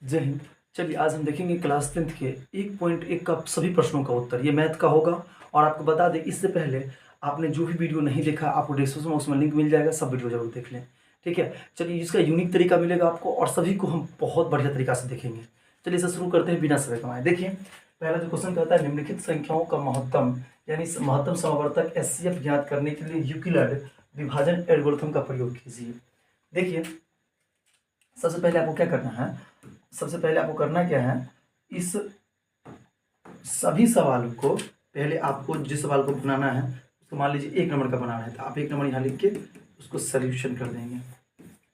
जय हिंद। चलिए आज हम देखेंगे क्लास 10th के 1.1 का सभी प्रश्नों का उत्तर। ये मैथ का होगा। और आपको बता दें, इससे पहले आपने जो भी वीडियो नहीं देखा, आपको डिस्क्रिप्शन बॉक्स में लिंक मिल जाएगा, सब वीडियो जरूर देख लें। ठीक है, चलिए इसका यूनिक तरीका मिलेगा आपको और सभी को हम बहुत बढ़िया तरीका से देखेंगे। चलिए इसे शुरू करते हैं बिना समय गंवाए। देखिए पहला जो क्वेश्चन कहता है, निम्नलिखित संख्याओं का महत्तम यानी महत्तम समावर्तक एचसीएफ ज्ञात करने के लिए यूक्लिड विभाजन एल्गोरिथम का प्रयोग कीजिए। देखिए सबसे पहले आपको क्या करना है, सबसे पहले आपको करना क्या है, इस सभी सवाल को पहले आपको जिस सवाल को बनाना है उसको मान लीजिए 1 नंबर का बनाना है, तो आप 1 नंबर यहाँ लिख के उसको सॉल्यूशन कर देंगे।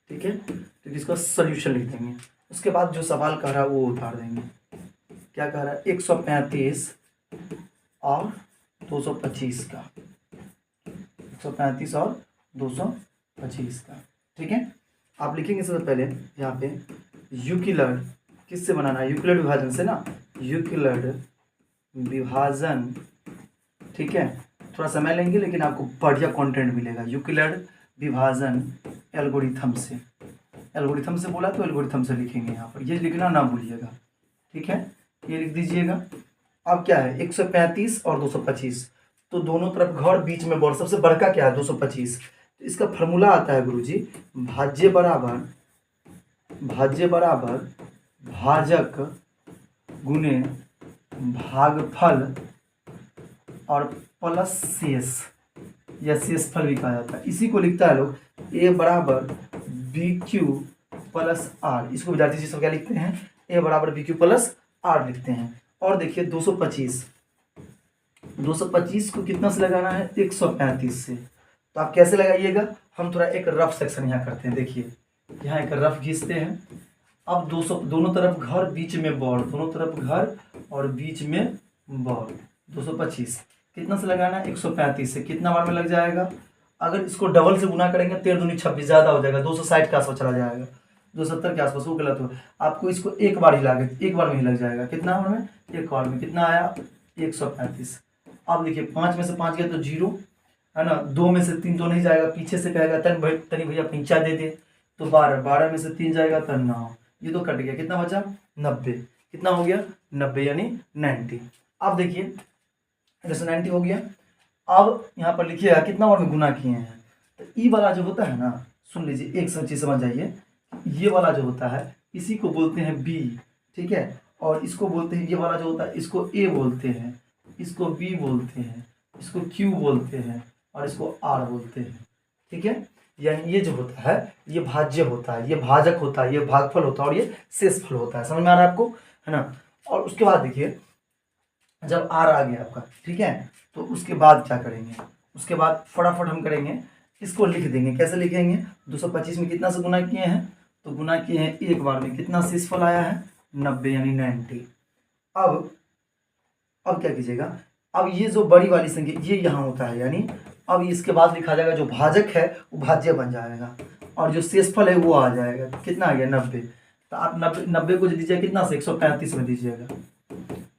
ठीक है, तो इसका सॉल्यूशन लिख देंगे। उसके बाद जो सवाल कह रहा है वो उतार देंगे। क्या कह रहा है, 135 और 225 का, 135 और 225 का। ठीक है, आप लिखेंगे सबसे पहले यहाँ पे यूक्लिड किससे बनाना है, यूक्लिड विभाजन से ना, यूक्लिड विभाजन। ठीक है, थोड़ा समय लेंगे लेकिन आपको बढ़िया कंटेंट मिलेगा। यूक्लिड विभाजन एल्गोरिथम से, एल्गोरिथम से बोला तो एल्गोरिथम से लिखेंगे यहाँ पर, ये लिखना ना भूलिएगा। ठीक है, ये लिख दीजिएगा। अब क्या है, 135 और 225, तो दोनों तरफ घर बीच में बड़, सबसे बड़का क्या है 225। तो इसका फॉर्मूला आता है गुरुजी, भाज्य बराबर भाजक गुने भागफल और प्लस शेष, या शेषफल भी कहा जाता है। इसी को लिखता है लोग ए बराबर बी क्यू प्लस आर। इसको विद्यार्थी जी सब क्या लिखते हैं, ए बराबर बी क्यू प्लस आर लिखते हैं। और देखिए 225 को कितना से लगाना है, 135 से। तो आप कैसे लगाइएगा, हम थोड़ा एक रफ सेक्शन यहाँ करते हैं। देखिए यहाँ एक रफ खींचते हैं। अब 200 दोनों तरफ घर बीच में बॉर्ड, दोनों तरफ घर और बीच में बॉर्ड। 225 कितना से लगाना है, 135 से। कितना बार में लग जाएगा, अगर इसको डबल से गुना करेंगे 13 दूनी 26 ज़्यादा हो जाएगा, 260 के आसपास चला जाएगा, 270 के आसपास, वो गलत हो। आपको इसको एक बार हिला के एक बार में ही लग जाएगा। कितना बार में, एक बार में। कितना आया, 135। अब देखिए 5 में से 5 गया तो 0 है ना, 2 में से 3 तो नहीं जाएगा, पीछे से कहेगा तनी भैया pincha दे दे, तो 12 में से 3 जाएगा तो 9, ये तो कट गया। कितना बचा, 90। कितना हो गया, 90 यानी 90। अब देखिए जैसे 90 हो गया, अब यहाँ पर लिखिएगा कितना बार में गुना किए हैं। तो ई वाला जो होता है ना, सुन लीजिए, एक सब चीज समझ जाइए, ये वाला जो होता है इसी को बोलते हैं बी। ठीक है, और इसको बोलते हैं, ये वाला जो होता है इसको ए बोलते हैं, इसको बी बोलते हैं, इसको क्यू बोलते हैं और इसको आर बोलते हैं। ठीक है, यानी ये जो होता है ये भाज्य होता है, ये भाजक होता है, ये भागफल होता है और ये शेषफल होता है। समझ में आ रहा है आपको, है ना। और उसके बाद देखिए जब आर आ गया आपका, ठीक है, तो उसके बाद क्या करेंगे, उसके बाद फटाफट हम करेंगे, इसको लिख देंगे। कैसे लिखेंगे, 225 में कितना से गुना किए हैं, तो गुना किए हैं एक बार में, कितना शेषफल आया है, 90 यानी 90। अब क्या कीजिएगा, अब ये जो बड़ी वाली संख्या ये यहाँ होता है, यानी अब इसके बाद लिखा जाएगा जो भाजक है वो भाज्य बन जाएगा और जो शेषफल है वो आ जाएगा। कितना आ गया, 90। तो आप 90 को दीजिए कितना से, 135 में दीजिएगा।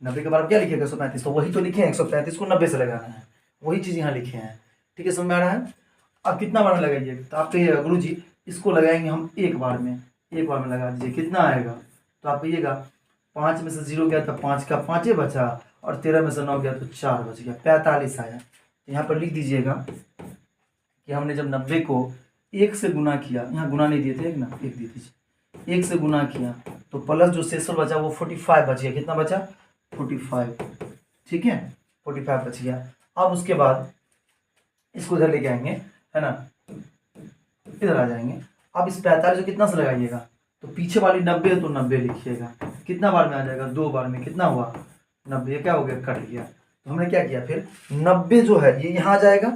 90 के बाद क्या लिखिएगा, 135, तो वही तो लिखे हैं, 135 को 90 से लगाना है, वही चीज़ यहाँ लिखे हैं। ठीक है, समझ में आ रहा है। अब कितना बार में लगाइए, तो आप कहिएगा गुरु जी इसको लगाएंगे हम एक बार में, एक बार में लगा दीजिए। कितना आएगा, तो आप कहिएगा 5 में से 0 गया तो 5 का 5 बचा, और 13 में से 9 गया तो 4 बच गया, 45 आया। यहाँ पर लिख दीजिएगा कि हमने जब 90 को 1 से गुना किया, यहाँ गुना नहीं दिए थे, एक ना, 1 दे दीजिए, 1 से गुना किया तो प्लस जो शेषफल बचा वो 45 बच गया। कितना बचा, 45। ठीक है, 45 बच गया। अब उसके बाद इसको इधर लेके आएंगे, है ना, इधर आ जाएंगे। अब इस 45 को कितना से लगाइएगा, तो पीछे वाली 90 है तो 90 लिखिएगा। कितना बार में आ जाएगा, 2 बार में। कितना हुआ, 90। क्या हो गया, कट गया। तो हमने क्या किया, फिर 90 जो है ये यहाँ आ जाएगा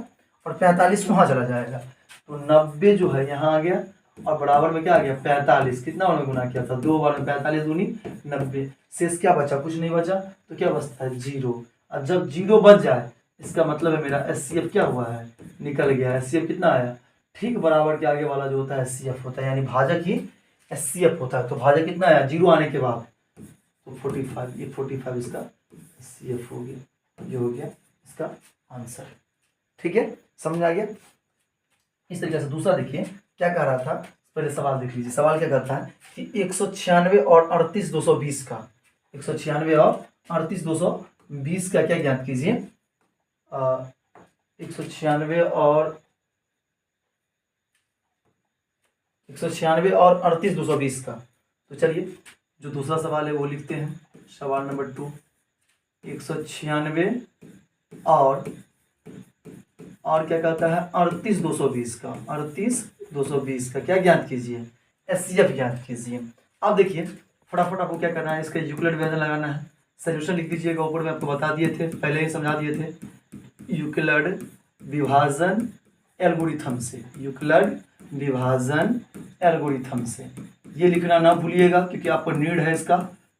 और 45 वहाँ चला जाएगा, तो 90 जो है यहाँ आ गया और बराबर में क्या आ गया, 45। कितना बार में गुना किया था, 2 बार में, 45 दूनी 90। शेष क्या बचा, कुछ नहीं बचा, तो क्या बचता है, 0। और जब 0 बच जाए इसका मतलब है मेरा एचसीएफ क्या हुआ है, निकल गया। एचसीएफ कितना आया, ठीक बराबर के आगे वाला जो होता है एचसीएफ होता है, यानी भाजक ही एचसीएफ होता है। तो भाजक कितना आया, 0 आने के बाद, तो 45, ये 45 इसका एचसीएफ हो गया, ये हो गया इसका आंसर। ठीक है, समझ आ गया। इस तरीके से दूसरा देखिए क्या कह रहा था, पहले सवाल देख लीजिए। सवाल क्या कहता है कि 196 और 38,220 का, 196 और 38,220 का क्या ज्ञात कीजिए। 196 और 38,220 का। तो चलिए जो दूसरा सवाल है वो लिखते हैं। सवाल नंबर 2, 196 और क्या कहता है 38,220 का, 38,220 का क्या ज्ञात कीजिए, एचसीएफ ज्ञात कीजिए। अब देखिए फटाफट आपको क्या करना है, इसका यूक्लिड विभाजन लगाना है। सोल्यूशन लिख दीजिएगा, ऊपर में आपको बता दिए थे, पहले ही समझा दिए थे। यूक्लिड विभाजन एल्गोरिथम से, यूक्लिड विभाजन एल्गोरिथम से, ये लिखना ना भूलिएगा क्योंकि आपको नीड है इसका,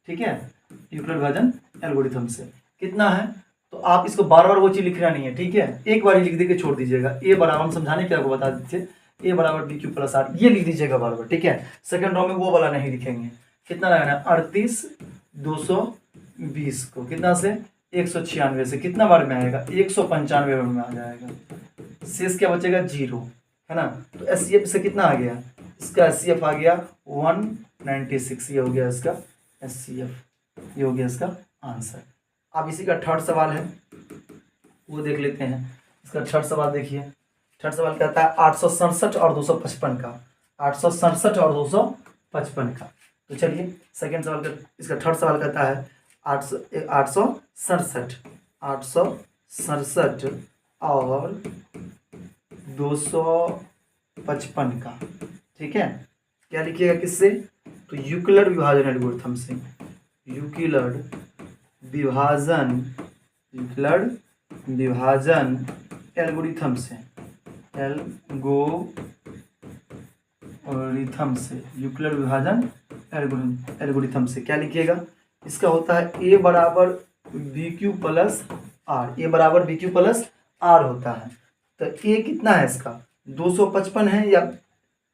ठीक है। यूक्लिड विभाजन एल्गोरिथम से कितना है, तो आप इसको बार बार वो चीज लिखना नहीं है, ठीक है, एक बार ही लिख दे के छोड़ दीजिएगा। ए बराबर, हम समझाने के आपको बता दीजिए, ए बराबर बी क्यू प्लस आर, ये लिख दीजिएगा बार बार, ठीक है। सेकंड रो में वो वाला नहीं लिखेंगे। कितना लगाना है, 38,220 को कितना से 196 से कितना बार में आएगा, 195 बार में आ जाएगा। शेष क्या बचेगा, 0, है ना। तो एचसीएफ से कितना आ गया, इसका एचसीएफ आ गया 196, ये हो गया इसका एचसीएफ, ये हो गया इसका आंसर। अब इसी का थर्ड सवाल है, वो देख लेते हैं। इसका थर्ड सवाल देखिए। थर्ड सवाल कहता है 867 और 255 का, 867 और 255 का। तो चलिए सेकंड सवाल का, इसका थर्ड सवाल कहता है 867 और 255 का, ठीक है। क्या लिखिएगा, किससे, तो यूक्लिड विभाजन एल्गोरिथम से, यूक्लिड विभाजन एल्गोरिथम से, यूक्लिड विभाजन एल्गोरिथम से क्या लिखिएगा, इसका होता है ए बराबर बी क्यू प्लस आर, ए बराबर बी क्यू प्लस आर होता है। तो ए कितना है इसका, 255 है या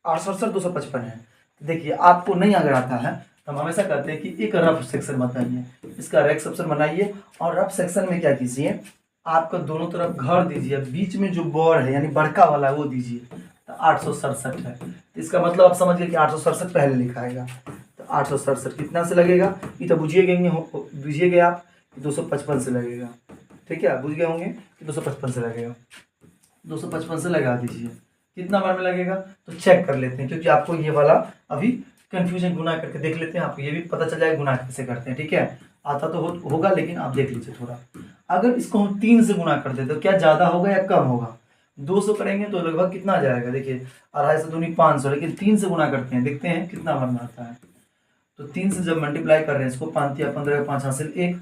867 255 है। देखिए आपको नहीं अगर आता है तो हम हमेशा कहते हैं कि एक रफ सेक्शन बनाइए, इसका रैक सेक्शन बनाइए और रफ सेक्शन में क्या कीजिए, आपका दोनों तरफ घर दीजिए, बीच में जो बॉर है यानी बड़का वाला वो दीजिए। तो 867 है, तो इसका मतलब आप समझ गए कि 867 पहले लिखाएगा। तो 867 कितना से लगेगा, ये तो बुझिएगा आप 255 से लगेगा, ठीक है, बुझ गए होंगे कि 255 से लगेगा, 255 से लगा दीजिए। कितना बार में लगेगा, तो चेक कर लेते हैं, क्योंकि आपको ये वाला अभी कंफ्यूजन गुना करके देख लेते हैं, आपको ये भी पता चल जाएगा गुना कैसे करते हैं, ठीक है। आता तो होगा लेकिन आप देख लीजिए थोड़ा। अगर इसको हम 3 से गुना कर दें तो क्या ज़्यादा होगा या कम होगा, 200 करेंगे तो लगभग कितना आ जाएगा, देखिए 2.5 से 2 500, लेकिन 3 से गुना करते हैं, देखते हैं कितना बार में आता है। तो 3 से जब मल्टीप्लाई कर रहे हैं इसको, 5 या 15 5 हासिल 1,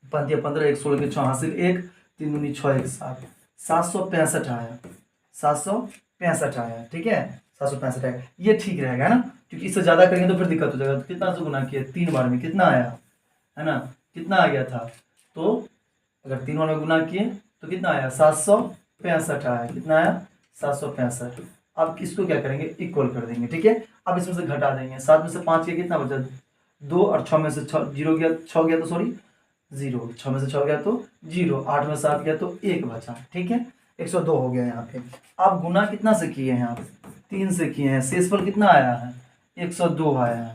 5 या 15 1 16 के 6 हासिल 1, 3 दूनी 6 1 7, 765 आया, 765 आया, ठीक है, 765 आया। ये ठीक रहेगा ना, क्योंकि इससे ज़्यादा करेंगे तो फिर दिक्कत हो जाएगा। तो कितना से गुना किया, 3 बार में कितना आया, है ना, कितना आ गया था, तो अगर 3 बार में गुना किए तो कितना आया, 765 आया, कितना आया 765। अब इसको क्या करेंगे, इक्वल कर देंगे, ठीक है। अब इसमें से घटा देंगे, 7 में से 5 गया कितना बचा, 2, और 6 में से 0 गया, 6 गया तो सॉरी 0, 6 में से 6 गया तो 0, 8 में 7 गया तो 1 बचा, ठीक है, 102 हो गया यहाँ पे। आप गुना कितना से किए हैं, आप 3 से किए हैं, शेषफल कितना आया है, 102 आया है।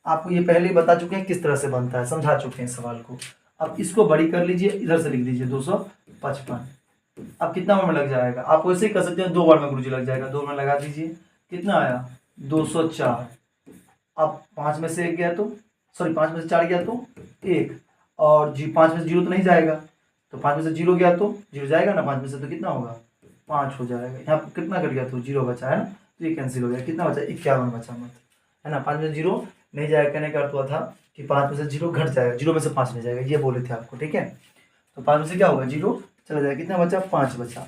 आपको ये पहले ही बता चुके हैं किस तरह से बनता है, समझा चुके हैं सवाल को। अब इसको बड़ी कर लीजिए, इधर से लिख दीजिए 255। अब कितना बार में लग जाएगा, आप वैसे ही कर सकते हैं, 2 बार में गुरुजी लग जाएगा, 2 में लगा दीजिए, कितना आया 204। अब 5 में से 1 गया तो सॉरी 5 में से 4 गया तो 1, और 5 में से 0 तो नहीं जाएगा, तो 5 में से 0 गया तो 0 जाएगा ना, 5 में से तो कितना होगा 5 हो जाएगा। यहाँ पर कितना कर गया तो 0 बचा है ना, तो ये कैंसिल हो गया, कितना बचा 51 बचा, मत है ना। 5 में से 0 नहीं जाएगा, कहने का अर्थ हुआ था कि 5 में से 0 घट जाएगा, 0 में से 5 नहीं जाएगा, ये बोले थे आपको, ठीक है। तो 5 में से क्या होगा 0 चला जाएगा, कितना बचा 5 बचा।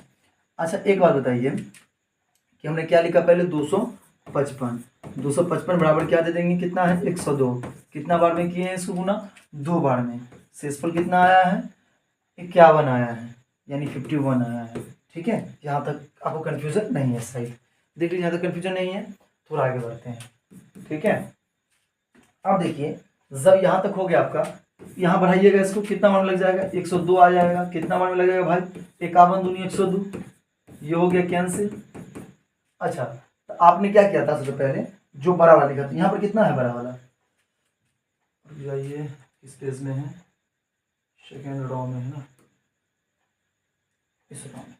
अच्छा एक बात बताइए कि हमने क्या लिखा पहले, 255, 255 बराबर क्या दे देंगे, कितना है 102। कितना बार में किए हैं इसको गुना, 2 बार में। शेषफल कितना आया है, 51 आया है, यानी 51 आया है, ठीक है। यहाँ तक आपको कन्फ्यूजन नहीं है, सही देख लीजिए, यहाँ तक कन्फ्यूजन नहीं है, थोड़ा आगे बढ़ते हैं, ठीक है। अब देखिए जब यहाँ तक हो गया आपका, यहाँ बढ़ाइएगा इसको, कितना बार में लग जाएगा 102 आ जाएगा, कितना बार में लगेगा भाई 51 दूनी 102, ये हो गया कैंसिल। अच्छा तो आपने क्या किया था सबसे पहले, जो बड़ा वाला लिखा था, यहाँ पर कितना है बड़ा वाला, जाइए इस पेज में है, सेकेंड रो में है ना, इस रो में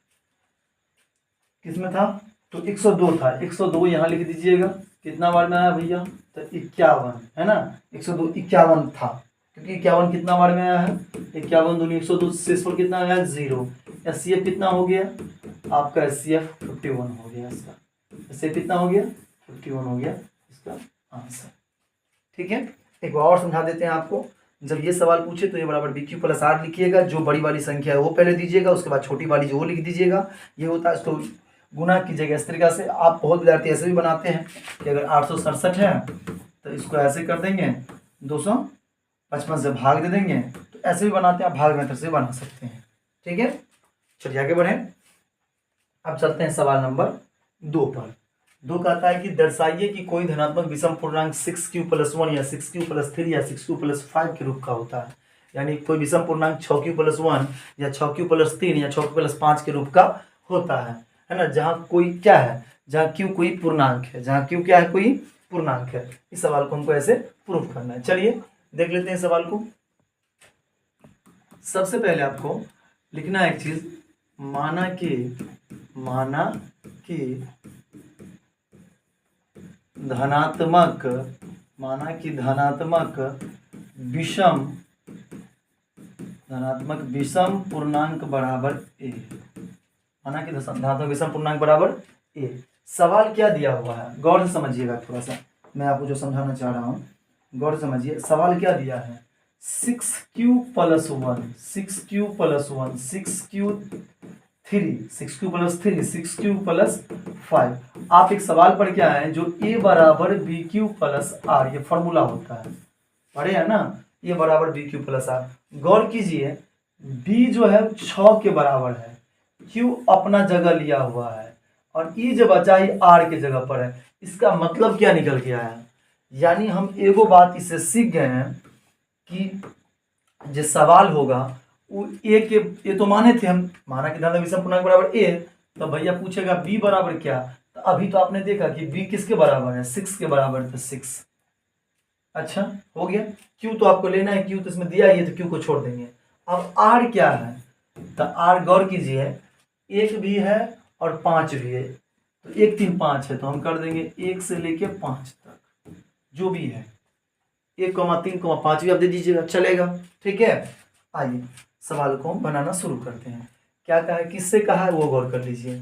किसमें था, तो 102 था, 102 यहाँ लिख दीजिएगा। कितना बार में आया भैया, तो 51 है ना, 102 51 था, क्योंकि 51 कितना बार में आया है, 51 दूनी 102, शेषफल कितना आया 0। एचसीएफ कितना हो गया आपका, एचसीएफ 51 हो गया इसका, एचसीएफ कितना हो गया 51 हो गया इसका आंसर। ठीक है, एक बार और समझा देते हैं आपको। जब ये सवाल पूछे तो ये बराबर बी क्यू प्लस आर लिखिएगा, जो बड़ी वाली संख्या है वो पहले दीजिएगा, उसके बाद छोटी वाली जो वो लिख दीजिएगा। ये होता है, इसको गुना कीजिएगा इस तरीका से। आप बहुत विद्यार्थी ऐसे भी बनाते हैं कि अगर 867 है तो इसको ऐसे कर देंगे, 255 से भाग दे देंगे, तो ऐसे भी बनाते हैं, आप भाग मेथड से बना सकते हैं। ठीक है, चलिए आगे बढ़ें। अब चलते हैं सवाल नंबर 2 पर। 2 कहता है कि दर्शाइए कि कोई धनात्मक विषम पूर्णांक 6q+1 या 6q+3 या 6q+5 के रूप का होता है। यानी कोई विषम पूर्णांक 6q+1 या 6q+3 या 6q+5 के रूप का होता है ना, जहाँ कोई क्या है, जहाँ q कोई पूर्णांक है, जहाँ q क्या है, कोई पूर्णांक है। इस सवाल को हमको ऐसे प्रूफ करना है। चलिए देख लेते हैं सवाल को। सबसे पहले आपको लिखना है एक चीज, माना कि धनात्मक विषम पूर्णांक बराबर ए। माना कि धनात्मक विषम पूर्णांक बराबर ए। सवाल क्या दिया हुआ है, गौर से समझिएगा, थोड़ा सा मैं आपको जो समझाना चाह रहा हूँ गौर से समझिए। सवाल क्या दिया है, 6q+1, 6q+1, 6q+3, 6q+5। आप एक सवाल पढ़ के आए हैं जो a बराबर bq+r, ये फॉर्मूला होता है, पढ़े है ना, a बराबर bq+r। गौर कीजिए, b जो है 6 के बराबर है, q अपना जगह लिया हुआ है और e जो बचा ही r के जगह पर है। इसका मतलब क्या निकल के आया, यानी हम एगो बात इससे सीख गए हैं कि जो सवाल होगा वो ए के, ये तो माने थे हम, माना कि धनात्मक विषम पूर्णांक बराबर ए, तो भैया पूछेगा बी बराबर क्या, तो अभी तो आपने देखा कि बी किसके बराबर है, 6 के बराबर, तो 6। अच्छा हो गया। क्यू तो आपको लेना है, क्यू तो इसमें दिया ही है, तो क्यू को छोड़ देंगे। अब आर क्या है, तो आर गौर कीजिए, 1 भी है और 5 भी है, तो 1 3 5 है, तो हम कर देंगे 1 से लेके 5 तक जो भी है, 1,3,5 भी आप दे दीजिएगा, चलेगा। ठीक है, आइए सवाल को हम बनाना शुरू करते हैं। क्या कहा है, किससे कहा है वो गौर कर लीजिए।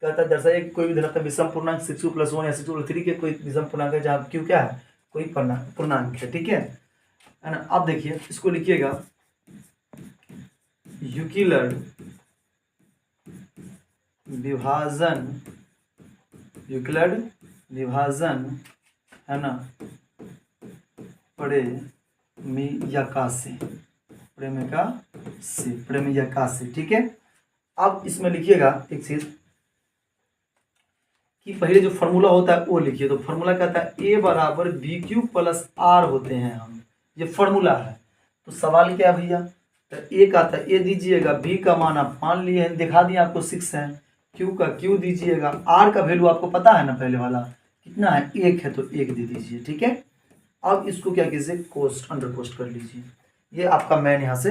कहता है दर्शाइए कि कोई भी धनात्मक विषम पूर्णांक 6q+1 या 6q+3 के कोई विषम पूर्णांक है जहाँ q क्या है, कोई पूर्णांक है। ठीक है ना। अब देखिए इसको लिखिएगा, यूक्लिड विभाजन है ना, प्रेमियका से। ठीक है, अब इसमें लिखिएगा एक चीज कि पहले जो फॉर्मूला होता है वो लिखिए। तो फॉर्मूला कहता है ए बराबर bq+r होते हैं हम, ये फॉर्मूला है। तो सवाल क्या है भैया, तो ए का था ए दीजिएगा, बी का मान आप मान लिए हैं, दिखा दिए आपको 6 है, क्यू का क्यू दीजिएगा, आर का वैल्यू आपको पता है ना पहले वाला कितना है, 1 है, तो 1 दे दीजिए। ठीक है, अब इसको क्या कीजिए, कोस्ट अंडर कोस्ट कर लीजिए, ये आपका मैन यहाँ से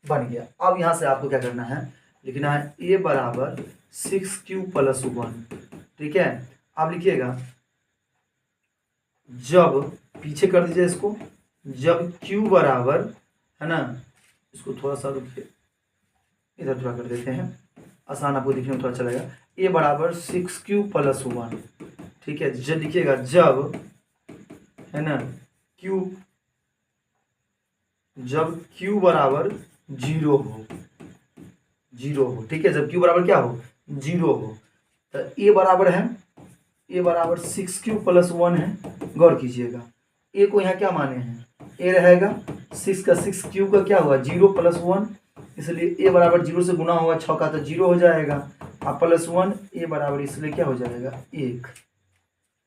बन गया। अब यहाँ से आपको क्या करना है, लिखना है ए बराबर 6q+1। ठीक है, अब लिखिएगा, जब पीछे कर दीजिए इसको, जब q बराबर है ना, इसको थोड़ा सा रुकिए, इधर थोड़ा कर देते हैं, आसान आपको दिखने में थोड़ा चलेगा। ए बराबर 6q+1। ठीक है, जब लिखिएगा, जब है ना जब q बराबर 0 हो, ठीक है, जब q बराबर क्या हो, 0 हो, तो ए बराबर है, ए बराबर 6q+1 है। गौर कीजिएगा, ए को यहाँ क्या माने हैं, ए रहेगा, 6 का 6, q का क्या हुआ 0+1, इसलिए ए बराबर 0 से गुना होगा 6 का, तो 0 हो जाएगा, और +1 ए बराबर इसलिए क्या हो जाएगा 1।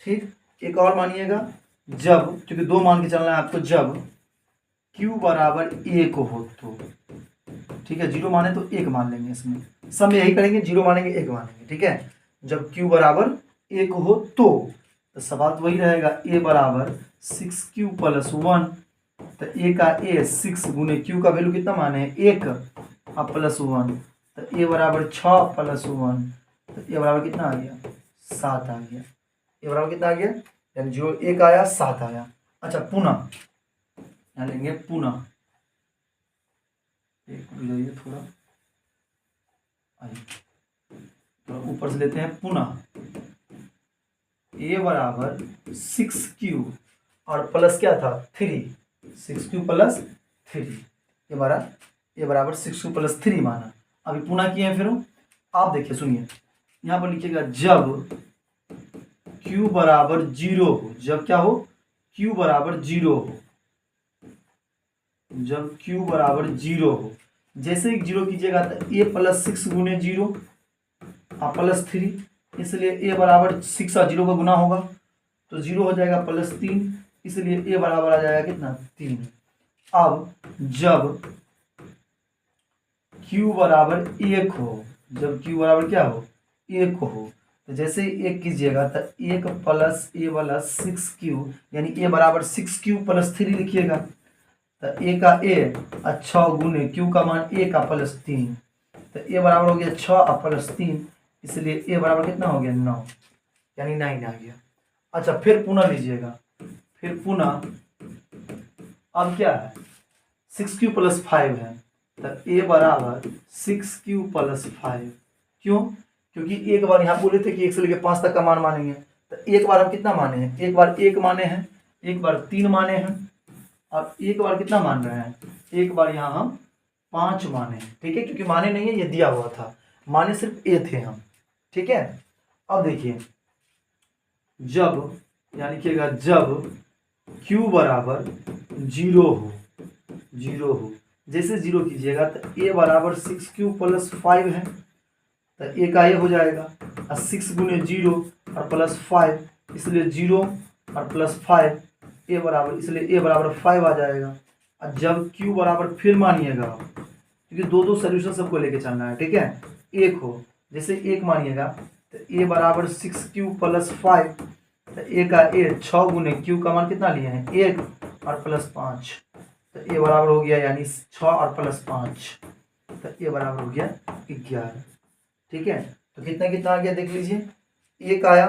ठीक, एक और मानिएगा, जब, क्योंकि 2 मान के चलना है आपको, जब q बराबर 1 हो तो, ठीक है, 0 माने तो 1 मान लेंगे, इसमें सब में यही करेंगे, 0 मानेंगे 1 मानेंगे। ठीक है, जब q बराबर 1 हो तो सवाल तो वही रहेगा, a बराबर 6q प्लस 1। तो a का a 6 गुने q का वैल्यू कितना माने हैं 1 और प्लस 1। तो a बराबर 6 प्लस 1, तो a बराबर कितना आ गया 7 आ गया। a बराबर कितना आ गया, यानी जो 1 आया 7 आया। अच्छा पुनः यहाँ लेंगे पुनः, एक मिनट थोड़ा आइए, तो ऊपर से लेते हैं पुनः a बराबर 6q और प्लस क्या था 3, 6q प्लस 3, ये बराबर 6q प्लस 3 माना। अभी पुनः किए हैं फिर आप देखिए सुनिए, यहाँ पर लिखिएगा जब q बराबर 0 हो, जब क्या हो q बराबर 0 हो, जब q बराबर 0 हो, जैसे ही 0 कीजिएगा तो a प्लस 6 गुने 0 और प्लस 3, इसलिए a बराबर 6 और 0 का गुना होगा तो 0 हो जाएगा प्लस 3, इसलिए a बराबर आ जाएगा कितना 3। अब जब q बराबर 1 हो, जब q बराबर क्या हो 1 हो, तो जैसे ही 1 कीजिएगा तो 1 प्लस a प्लस 6q, यानी a बराबर 6q प्लस 3 लिखिएगा। तो a का a और 6 गुने q का मान 1 का प्लस 3, तो a बराबर हो गया 6 और प्लस 3, इसलिए a बराबर कितना हो गया 9, यानी 9 आ गया। अच्छा फिर पुनः लीजिएगा, फिर पुनः अब क्या है 6q प्लस 5 है, तो a बराबर 6q प्लस 5। क्यों, क्योंकि एक बार यहाँ बोले थे कि 1 से लेकर 5 तक का मान मानेंगे, तो एक बार हम कितना माने हैं, एक बार 1 माने हैं, एक बार 3 माने हैं, और एक बार कितना मान रहे हैं, एक बार यहाँ हम 5 माने हैं। ठीक है, क्योंकि माने नहीं है ये दिया हुआ था, माने सिर्फ a थे हम। ठीक है, अब देखिए जब, यानी लिखिएगा जब q बराबर 0 हो, 0 हो, जैसे 0 कीजिएगा तो a बराबर 6q प्लस 5 है, तो a का a हो जाएगा और 6 गुने 0 और प्लस 5, इसलिए 0 और प्लस 5 a बराबर, इसलिए a बराबर 5 आ जाएगा। और जब q बराबर फिर मानिएगा, क्योंकि दो सोल्यूशन सबको लेके चलना है। ठीक है, एक हो, जैसे 1 मानिएगा तो a बराबर 6q प्लस 5, तो a का a 6 गुने q का मान कितना लिए हैं 1 और प्लस 5, तो a बराबर हो गया यानी 6 और प्लस 5, तो a बराबर हो गया 11। ठीक है, तो कितना कितना आ गया देख लीजिए, 1 आया,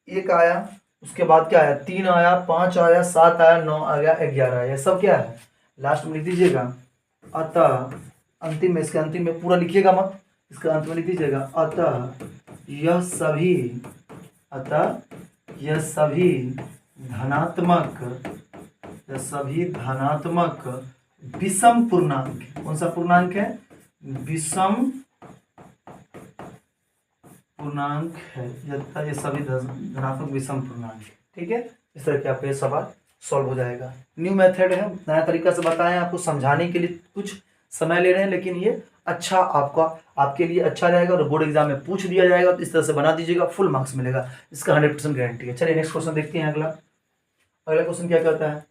1 आया, उसके बाद क्या आया 3 आया, 5 आया, 7 आया, 9 आ गया, 11 आया, सब क्या है लास्ट में लिख दीजिएगा। अतः अंतिम में, इसके अंतिम में पूरा लिखिएगा मत, इसका अंत में लिख दीजिएगा अतः यह सभी, अतः यह सभी धनात्मक, यह सभी धनात्मक विषम पूर्णांक, कौन सा पूर्णांक है विषम पूर्णांक है, ये सभी धनात्मक विषम पूर्णांक। ठीक है, इस तरह के आपका ये सवाल सॉल्व हो जाएगा। न्यू मेथड है, नया तरीका से बताएं, आपको समझाने के लिए कुछ समय ले रहे हैं, लेकिन ये अच्छा आपका, आपके लिए अच्छा रहेगा और बोर्ड एग्जाम में पूछ दिया जाएगा, तो इस तरह से बना दीजिएगा, फुल मार्क्स मिलेगा, इसका 100% गारंटी है। चलिए नेक्स्ट क्वेश्चन देखते हैं। अगला क्वेश्चन क्या कहता है,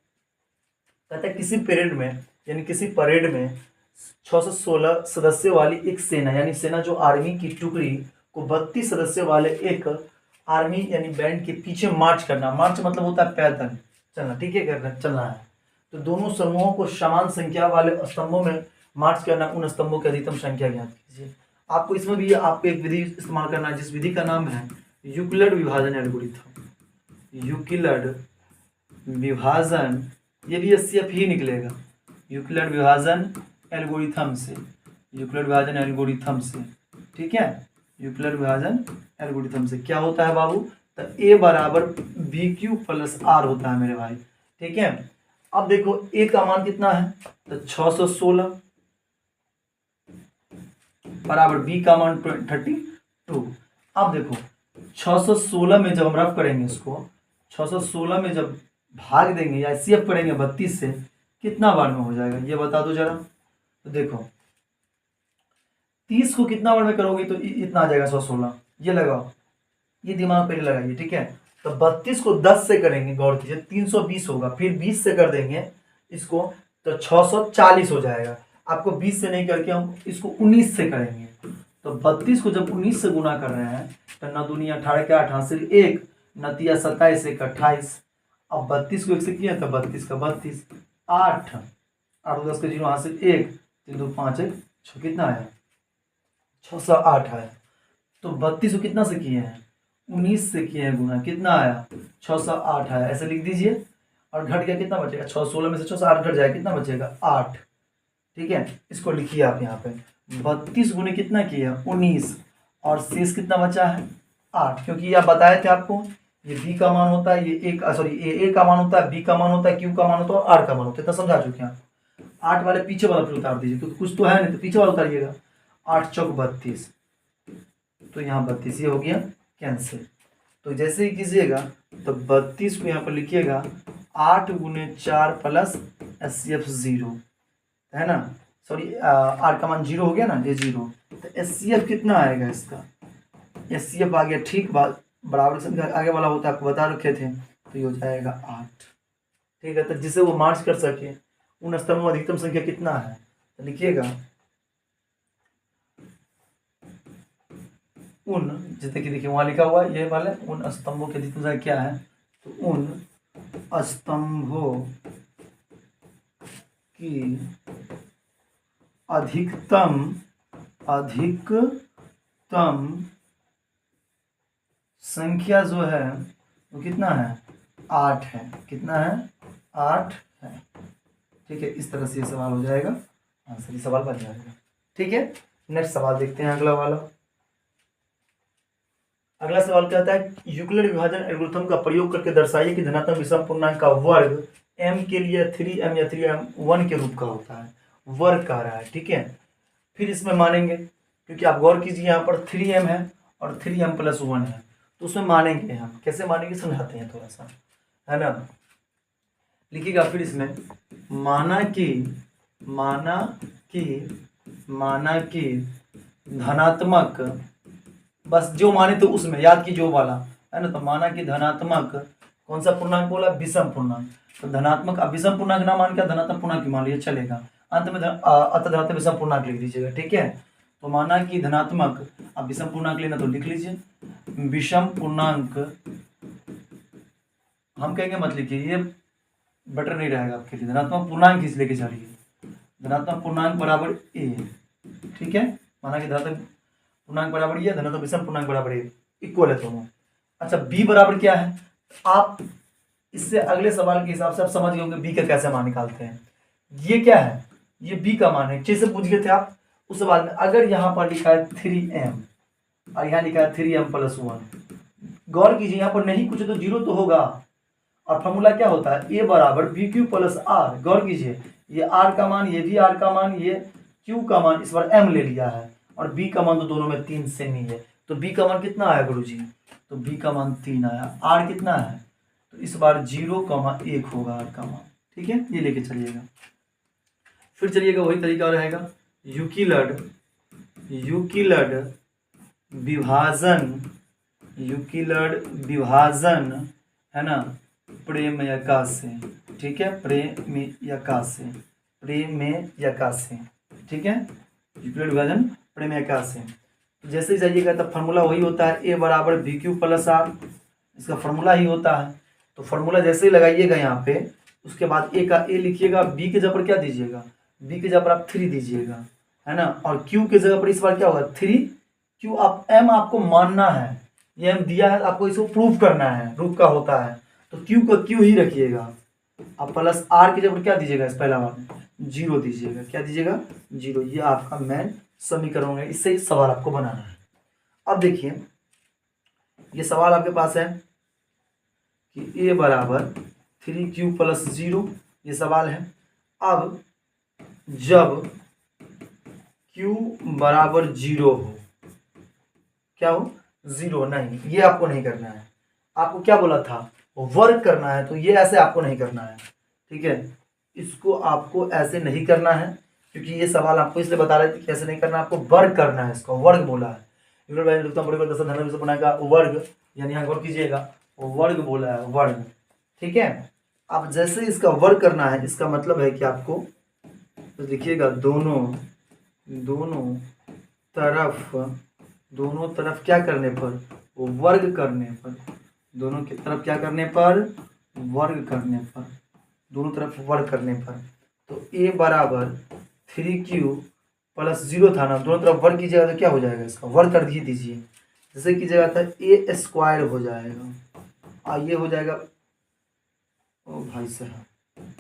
कहता है किसी परेड में, यानी किसी परेड में 616 सदस्यों वाली एक सेना, यानी सेना जो आर्मी की टुकड़ी को 32 सदस्यों वाले एक आर्मी यानी बैंड के पीछे मार्च करना, मार्च मतलब होता है पैदल चलना, ठीक है, करना चलना है, तो दोनों समूहों को समान संख्या वाले स्तंभों में मार्च करना, उन स्तंभों की अधिकतम संख्या ज्ञात कीजिए। आपको इसमें भी आपको एक विधि इस्तेमाल करना है, जिस विधि का नाम है यूक्लिड विभाजन एल्गोरिथम, यूक्लिड विभाजन, ये भी एससीएफ ही निकलेगा, यूक्लिड विभाजन एल्गोरिथम से, यूक्लिड विभाजन एल्गोरिथम से। ठीक है, यूक्लिड विभाजन एल्गोरिथम से क्या होता है बाबू, तो a बराबर बी क्यू प्लस आर होता है मेरे भाई। ठीक है, अब देखो a का मान कितना है, तो 616 बराबर b का मान 32। अब देखो 616 में जब हम रफ करेंगे इसको, 616 में जब भाग देंगे या सीएफ करेंगे 32 से, कितना बार में हो जाएगा ये बता दो जरा। तो देखो 30 को कितना बार में करोगे तो इतना आ जाएगा 116, ये लगाओ, ये दिमाग पहले लगाइए। ठीक है, तो 32 को 10 से करेंगे, गौर कीजिए 320 होगा, फिर 20 से कर देंगे इसको तो 640 हो जाएगा। आपको 20 से नहीं करके हम इसको 19 से करेंगे तो 32 को जब 19 से गुना कर रहे हैं तो 9 दूनी 18 के 8 हासिल 1, 9 27 1 28। अब 32 को 1 से किया तो 32 का 32, 8 8 10 के 0 हासिल 1, 3 2 5 1 6 कितना आया 608 आया। तो 32 को कितना से किए हैं 19 से किए हैं गुना, कितना आया 608 आया, ऐसे लिख दीजिए। और घट गया कितना बचेगा 6, 16 में से 608 घट जाएगा कितना बचेगा 8। ठीक है, इसको लिखिए आप यहाँ पे 32 गुने कितना किया 19 और शेष कितना बचा है 8, क्योंकि ये बताए थे आपको ये b का मान होता है, ये a का मान होता है, b का मान होता है, q का मान होता है और r का मान होता है। तो समझा चुके हैं आप। 8 वाले पीछे वाला फिर उतार दीजिए, क्योंकि कुछ तो है नहीं तो पीछे वाला उतारिएगा। 8 चौक 32, तो यहाँ 32 ये हो गया कैंसिल। तो जैसे ही कीजिएगा तो 32 को यहाँ पर लिखिएगा 8 गुने 4 प्लस SCF 0 है ना, सॉरी आर का मान 0 हो गया ना, ये 0। तो SCF कितना आएगा इसका, SCF आ गया ठीक बात बराबर संख्या आगे वाला होता है आपको बता रखे थे, तो ये हो जाएगा 8। ठीक है, तो जिसे वो मार्च कर सके उन स्तंभों में अधिकतम संख्या कितना है तो लिखिएगा उन, जैसे कि देखिए वहाँ लिखा हुआ है ये वाला उन स्तंभों की अधिकतम संख्या क्या है, तो उन स्तंभों की अधिकतम संख्या जो है वो कितना है 8 है, कितना है 8 है। ठीक है, इस तरह से ये सवाल हो जाएगा, आंसर ये सवाल बन जाएगा। ठीक है, नेक्स्ट सवाल देखते हैं अगला वाला। अगला सवाल क्या होता है, यूक्लिड विभाजन एल्गोरिथम का प्रयोग करके दर्शाइए कि धनात्मक विषम पूर्णांक का वर्ग m के लिए 3m या 3m1 के रूप का होता है, वर्ग कह रहा है। ठीक है, फिर इसमें मानेंगे क्योंकि आप गौर कीजिए यहाँ पर 3m है और 3m+1 है, तो उसमें मानेंगे हम कैसे मानेंगे समझाते हैं थोड़ा सा, है ना। लिखिएगा फिर इसमें माना कि धनात्मक, बस जो माने तो उसमें याद की जो वाला है ना, तो माना कि धनात्मक कौन सा पूर्णांक बोला विषम पूर्णांक, तो धनात्मक अब विषम पूर्णांक ना मान के धनात्मक पूर्णांक मान लिया चलेगा, अंत में अतः धनात्मक विषम पूर्णांक लिख दीजिएगा। ठीक है, तो माना कि धनात्मक, अब विषम पूर्णांक लेना तो लिख लीजिए विषम पूर्णांक, हम कहेंगे मत लिखिए ये बेटर नहीं रहेगा आपके लिए, धनात्मक पूर्णांक इस लेके चलिए, धनात्मक पूर्णांक बराबर a। ठीक है, माना कि धनात्मक पूर्णांक बराबर ये, धनात्मक विषम पूर्णांक बराबर a, इक्वल है दोनों। अच्छा b बराबर क्या है, आप इससे अगले सवाल के हिसाब से आप समझ गए होंगे b का कैसे मान निकालते हैं। ये क्या है, ये b का मान है, जैसे पूछ गए थे आप उस सवाल में, अगर यहाँ पर लिखा है 3m और यहाँ लिखा है 3m+1, गौर कीजिए यहाँ पर नहीं कुछ तो 0 तो होगा, और फॉर्मूला क्या होता है a बराबर BQ + R। गौर कीजिए ये r का मान, ये भी r का मान, ये q का मान, इस बार m ले लिया है और b का मान तो दोनों में 3 सेम ही है, तो b का मान कितना आया गुरुजी, तो b का मान 3 आया। r कितना है, तो इस बार 0,1 होगा r का मान। ठीक है, ये लेके चलिएगा। फिर चलिएगा वही तरीका रहेगा, यूक्लिड विभाजन है ना प्रेमयका से। ठीक है, प्रेमयका से। ठीक है, यूक्लिड विभाजन प्रेमयका से। जैसे ही जाइएगा तब फार्मूला वही होता है a बराबर BQ + R, इसका फार्मूला ही होता है। तो फार्मूला जैसे ही लगाइएगा यहाँ पे, उसके बाद a का a लिखिएगा, b के जगह पर क्या दीजिएगा, b के जगह पर आप 3 दीजिएगा, है ना, और q के जगह पर इस बार क्या होगा 3, q आप m आपको मानना है, ये m दिया है आपको इसको प्रूफ करना है, रूप का होता है, तो q को q ही रखिएगा। अब प्लस r की जगह क्या दीजिएगा, इस पहला बार 0 दीजिएगा, क्या दीजिएगा 0, ये आपका मेन समीकरण है, इससे सवाल आपको बनाना है। अब देखिए ये सवाल आपके पास है कि a बराबर 3q + 0, ये सवाल है। अब जब q बराबर 0 हो, क्या हो 0, नहीं ये आपको नहीं करना है, आपको क्या बोला था वर्क करना है, तो ये ऐसे आपको नहीं करना है। ठीक है, इसको आपको ऐसे नहीं करना है, क्योंकि ये सवाल आपको इसलिए बता रहे थे कि ऐसे नहीं करना, आपको वर्ग करना है, इसको वर्ग बोला है। वर्ग यानी यहाँ गौर कीजिएगा वर्ग बोला है, वर्ग। ठीक है, अब जैसे इसका वर्ग करना है, इसका मतलब है कि आपको तो लिखिएगा दोनों तरफ दोनों तरफ क्या करने पर, वर्ग करने पर, दोनों की तरफ क्या करने पर, वर्ग करने पर, दोनों तरफ वर्ग करने पर। तो a बराबर 3q प्लस 0 था ना, दोनों तरफ वर्ग कीजिएगा तो क्या हो जाएगा, इसका वर्ग कर दीजिए। जैसे कीजिएगा था a स्क्वायर हो जाएगा, ये हो जाएगा, ओ भाई साहब,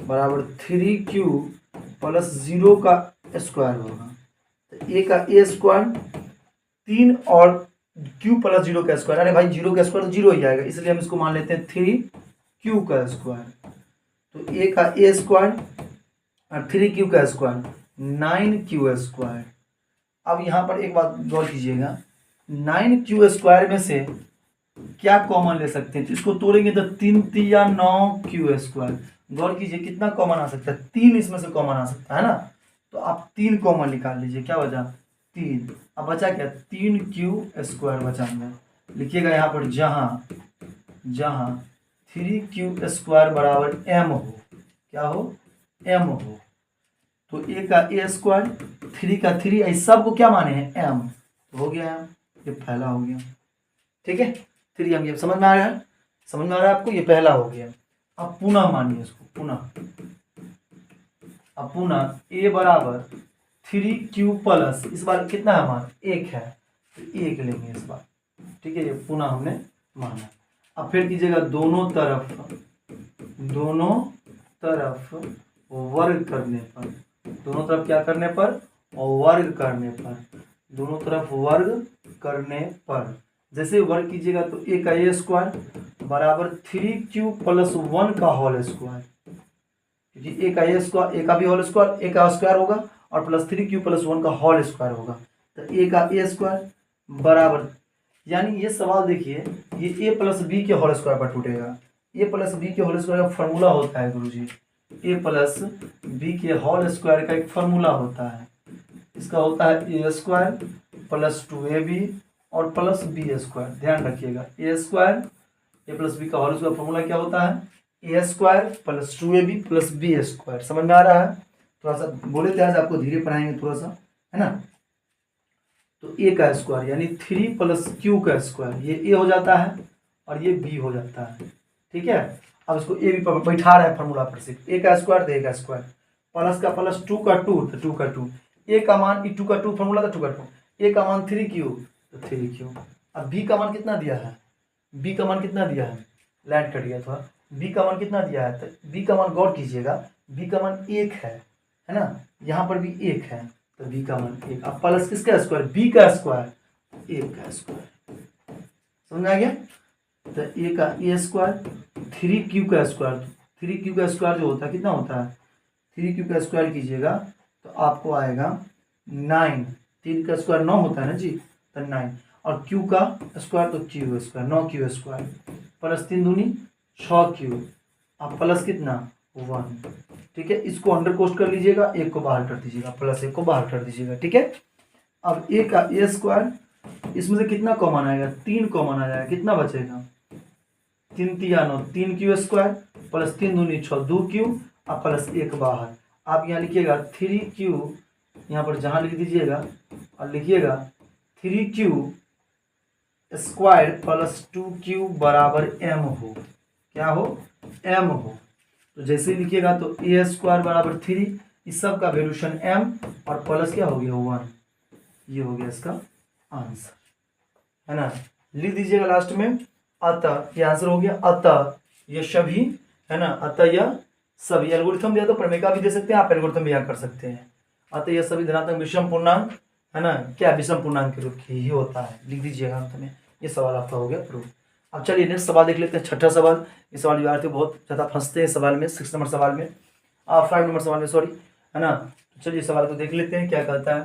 बराबर 3q प्लस 0 का स्क्वायर होगा। तो a का a स्क्वायर 3 और q प्लस 0 का स्क्वायर, अरे भाई 0 का स्क्वायर तो 0 ही आएगा, इसलिए हम इसको मान लेते हैं 3q का स्क्वायर। तो a का a स्क्वायर और 3q का स्क्वायर 9q स्क्वायर। अब यहाँ पर एक बात गौर कीजिएगा, 9q स्क्वायर में से क्या कॉमन ले सकते हैं, तो इसको तोड़ेंगे तो 3 तिया 9q स्क्वायर। गौर कीजिए कितना कॉमन आ सकता है, 3 इसमें से कॉमन आ सकता है ना, तो आप 3 कॉमन निकाल लीजिए, क्या बचा 3। अब बचा क्या, 3q स्क्वायर बचाएंगे। लिखिएगा यहाँ पर जहाँ जहाँ 3q स्क्वायर बराबर m हो, क्या हो, m हो, तो a का a स्क्वायर 3 का 3, इस सब को क्या माने हैं m, तो हो गया m, ये पहला हो गया। ठीक है, 3m, ये समझ में आ रहा है, समझ में आ रहा है आपको, ये पहला हो गया। अब पुनः मानिए इसको, पुनः अब पुनः a बराबर 3q प्लस, इस बार कितना है मान, 1 है, तो 1 लेंगे इस बार। ठीक है, ये पुनः हमने माना। अब फिर कीजिएगा दोनों तरफ वर्ग करने पर, दोनों तरफ क्या करने पर, वर्ग करने पर, दोनों तरफ वर्ग करने पर। जैसे वर्ग कीजिएगा तो a का a स्क्वायर बराबर 3q प्लस 1 का होल स्क्वायर, क्योंकि a का a स्क्वायर, a का भी होल स्क्वायर, a का स्क्वायर होगा और प्लस 3q प्लस 1 का होल स्क्वायर होगा, तो a का a स्क्वायर बराबर, यानी ये सवाल देखिए, ये a प्लस बी के होल स्क्वायर पर टूटेगा। a प्लस बी के होल स्क्वायर का फॉर्मूला होता है गुरुजी, a प्लस बी के होल स्क्वायर का एक फॉर्मूला होता है, इसका होता है a स्क्वायर प्लस 2ab और प्लस बी स्क्वायर। ध्यान रखिएगा, a square a plus B का होल स्क्वायर फॉर्मूला क्या होता है, a square plus 2ab plus B square. समझ में आ रहा है, थोड़ा सा बोले थे आज आपको धीरे पढ़ाएंगे थोड़ा सा, है ना। तो a का स्क्वायर यानी 3 प्लस q का स्क्वायर, ये a हो जाता है और ये b हो जाता है। ठीक है, अब इसको a भी बैठा रहा है फॉर्मूला पर से, a का स्क्वायर तो a का स्क्वायर, प्लस का प्लस 2 का 2 तो 2 का 2, a का मान 2 का 2 फॉर्मूला था 2 का 2, a का मान 3q तो 3q। अब b का मान कितना दिया है, b का मान कितना दिया है, लैंड कट गया थोड़ा, b का मान कितना दिया है, तो b का मान गौर कीजिएगा, b का मान 1 है ना, यहाँ पर भी 1 है, तो b का मान 1। अब प्लस किसका स्क्वायर, b का स्क्वायर, a का स्क्वायर। समझ आ गया, तो a का a स्क्वायर 3q का स्क्वायर, 3q का स्क्वायर जो होता है कितना होता है, 3q का स्क्वायर कीजिएगा तो आपको आएगा 9, 3 का स्क्वायर 9 होता है ना जी, तो 9, और q का स्क्वायर तो q square, 9q square plus 3 दूनी 6q, अब प्लस कितना 1। ठीक है, इसको अंडर कोस्ट कर लीजिएगा, एक को बाहर कर दीजिएगा, प्लस 1 को बाहर कर दीजिएगा। ठीक है, अब a का a स्क्वायर, इसमें से कितना कॉमन आएगा, 3 कॉमन आ जाएगा, कितना बचेगा 3 तिया 9, 3q स्क्वायर प्लस 3 दूनी 6, 2q और प्लस 1 बाहर। आप यहाँ लिखिएगा 3q, यहाँ पर जहाँ लिख दीजिएगा और लिखिएगा 3q स्क्वायर प्लस 2q बराबर m हो, क्या हो, m हो। तो जैसे ही लिखिएगा तो a स्क्वायर बराबर 3, इस सब का वैल्यूशन m और प्लस क्या हो गया 1, ये हो गया इसका आंसर, है ना। लिख दीजिएगा लास्ट में, अतः ये आंसर हो गया, अतः ये सभी, है ना, अतः यह सभी, एल्गोरिथम दिया तो प्रमेय भी दे सकते हैं आप, एल्गोरिथम भी यहाँ कर सकते हैं। अतः यह सभी धनात्मक विषम पूर्णांक, है ना, क्या विषम पूर्णांक के रूप ही होता है, लिख दीजिएगा अंत में। ये सवाल आपका हो गया प्रूफ। अब चलिए नेक्स्ट सवाल देख लेते हैं, छठा सवाल। इस सवाल विद्यार्थी बहुत ज़्यादा फंसते हैं सवाल में, 6 नंबर सवाल में, 5 नंबर सवाल में, सॉरी, है ना। तो चलिए सवाल को देख लेते हैं, क्या कहता है।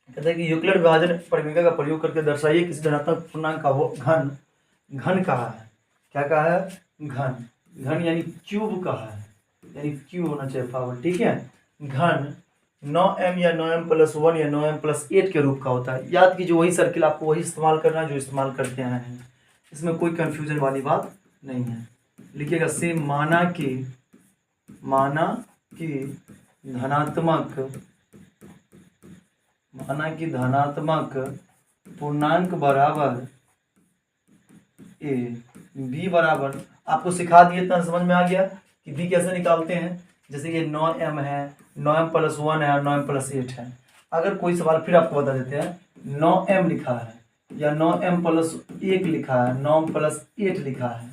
कहता है कि यूक्लिड विभाजन परिमेय का प्रयोग करके दर्शाइए किसी धनात्मक पूर्णांक का वो घन, घन कहा है, क्या कहा है, घन, घन यानी क्यूब कहा है, यानी क्यूब होना चाहिए पावर। ठीक है, घन 9m या 9m प्लस 1 या 9m प्लस 8 के रूप का होता है। याद कीजिए, वही सर्किल आपको वही इस्तेमाल करना है जो इस्तेमाल करते आए हैं, इसमें कोई कंफ्यूजन वाली बात नहीं है। लिखिएगा से माना कि धनात्मक माना कि धनात्मक पूर्णांक बराबर ए, बी बराबर, आपको सिखा दिए इतना समझ में आ गया कि बी कैसे निकालते हैं। जैसे ये 9m है, 9m + 1 है और 9m + 8 है। अगर कोई सवाल फिर आपको बता देते हैं 9m लिखा है या 9m + 1 लिखा है, 9m + 8 लिखा है,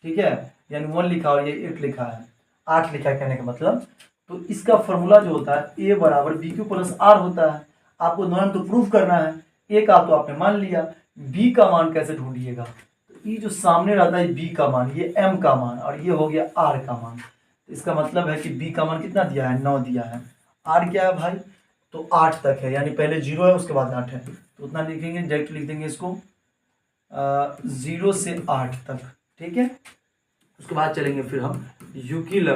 ठीक है, यानी 1 लिखा और ये 8 लिखा है, 8 लिखा है कहने का मतलब, तो इसका फॉर्मूला जो होता है a बराबर BQ + R होता है। आपको 9m तो प्रूफ करना है, a का तो आपने मान लिया, b का मान कैसे ढूंढिएगा। तो ये जो सामने रहता है b का मान, ये m का मान और ये हो गया r का मान। तो इसका मतलब है कि b का मान कितना दिया है, 9 दिया है। r क्या है भाई, तो 8 तक है, यानी पहले 0 है उसके बाद 8 है, तो उतना लिखेंगे, डायरेक्ट लिख देंगे इसको 0 से 8 तक, ठीक है। उसके बाद चलेंगे फिर हम यूक्लिड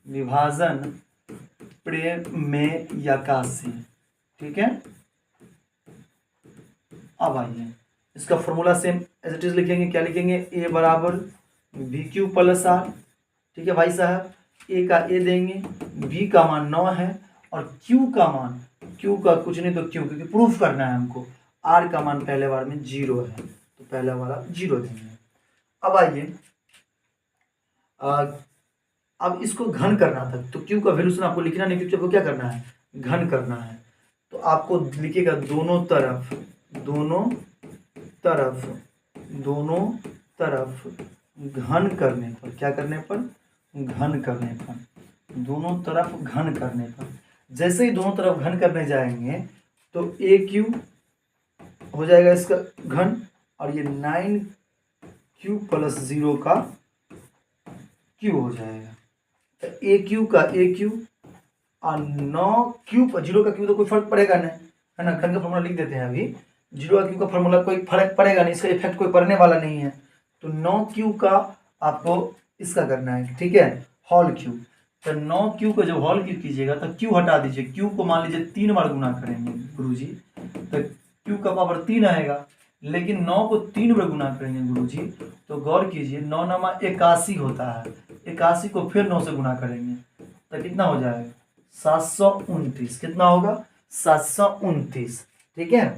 विभाजन प्रमेयकासी, ठीक है। अब आइए इसका formula same as it is लिखेंगे, क्या लिखेंगे, a बराबर BQ + R, ठीक है भाई साहब। a का a देंगे, b का मान 9 है और q का मान, q का कुछ नहीं तो q, क्योंकि प्रूफ करना है हमको, r का मान पहले बार में 0 है तो पहला वाला 0 देंगे। अब आइए अब इसको घन करना था, तो q का वैल्यूशन आपको लिखना नहीं, क्योंकि आपको क्या करना है, घन करना है। तो आपको लिखिएगा दोनों तरफ घन करने पर, क्या करने पर, घन करने पर, दोनों तरफ घन करने पर। जैसे ही दोनों तरफ घन करने जाएंगे तो AQ हो जाएगा इसका घन और ये 9Q + 0 का Q हो जाएगा। तो AQ का AQ और 9Q पर 0 का Q तो कोई फर्क पड़ेगा नहीं, है ना। घन का फॉर्मूला लिख देते हैं अभी, 0 का Q का फॉर्मूला कोई फर्क पड़ेगा नहीं, इसका इफेक्ट कोई पड़ने वाला नहीं है। तो 9Q का आपको इसका करना है, ठीक है, होल Q। तो 9Q को जब होल Q कीजिएगा तो Q हटा दीजिए, Q को मान लीजिए 3 बार गुना करेंगे गुरुजी, तो Q का पावर 3 आएगा, लेकिन 9 को 3 बार गुना करेंगे गुरुजी, तो गौर कीजिए 9 9 81 होता है, 81 को फिर 9 से गुना करेंगे तो कितना हो जाएगा, 729। कितना होगा, 729, ठीक है।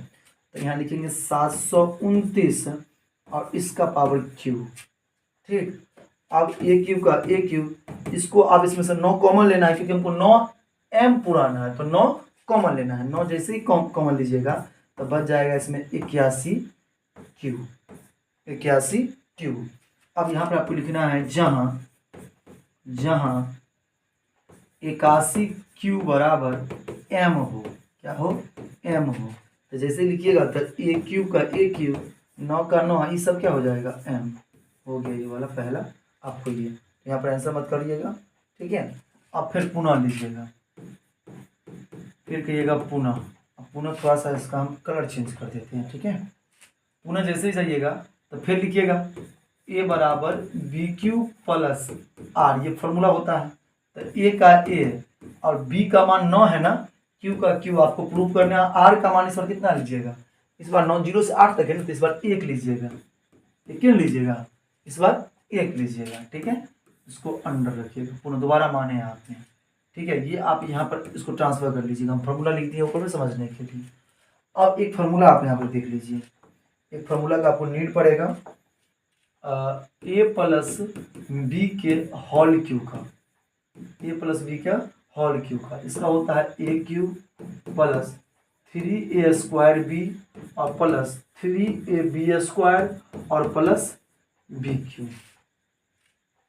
तो यहाँ लिखेंगे 729 और इसका पावर Q, ठीक। अब AQ का AQ, इसको आप इसमें से 9 कॉमन लेना है, क्योंकि हमको 9m पुराना है तो 9 कॉमन लेना है। 9 जैसे ही कॉमन लीजिएगा तो बच जाएगा इसमें 81Q। अब यहाँ पर आपको लिखना है जहाँ 81Q बराबर m हो, क्या हो, m हो। तो जैसे लिखिएगा तो AQ का AQ, 9 का 9, ये सब क्या हो जाएगा, m हो गया, ये वाला पहला आपको ये, यहाँ पर आंसर मत करिएगा, ठीक है। अब फिर पुनः लीजिएगा, फिर कहिएगा पुनः, अब पुनः थोड़ा सा इसका हम कलर चेंज कर देते हैं, ठीक है। पुनः जैसे ही जाइएगा तो फिर लिखिएगा a बराबर BQ + R, ये फॉर्मूला होता है। तो a का a और b का मान 9 है ना, q का q आपको प्रूव करना है। r का मान इस बार कितना लीजिएगा, इस बार 9 0 से 8 तक है ना, तो इस बार 1 लीजिएगा, क्यों लीजिएगा, इस बार 1 लीजिएगा, ठीक है। इसको अंडर रखिएगा, पुनः दोबारा माने आपने, ठीक है। ये आप यहाँ पर इसको ट्रांसफर कर लीजिएगा, हम फार्मूला लिख दिए ऊपर में समझने के लिए। अब एक फार्मूला आप यहाँ पर देख लीजिए, एक फार्मूला का आपको नीड पड़ेगा a + b के होल Q का, a + b का होल Q का, इसका होता है AQ + 3a² b और प्लस 3ab² और plus BQ,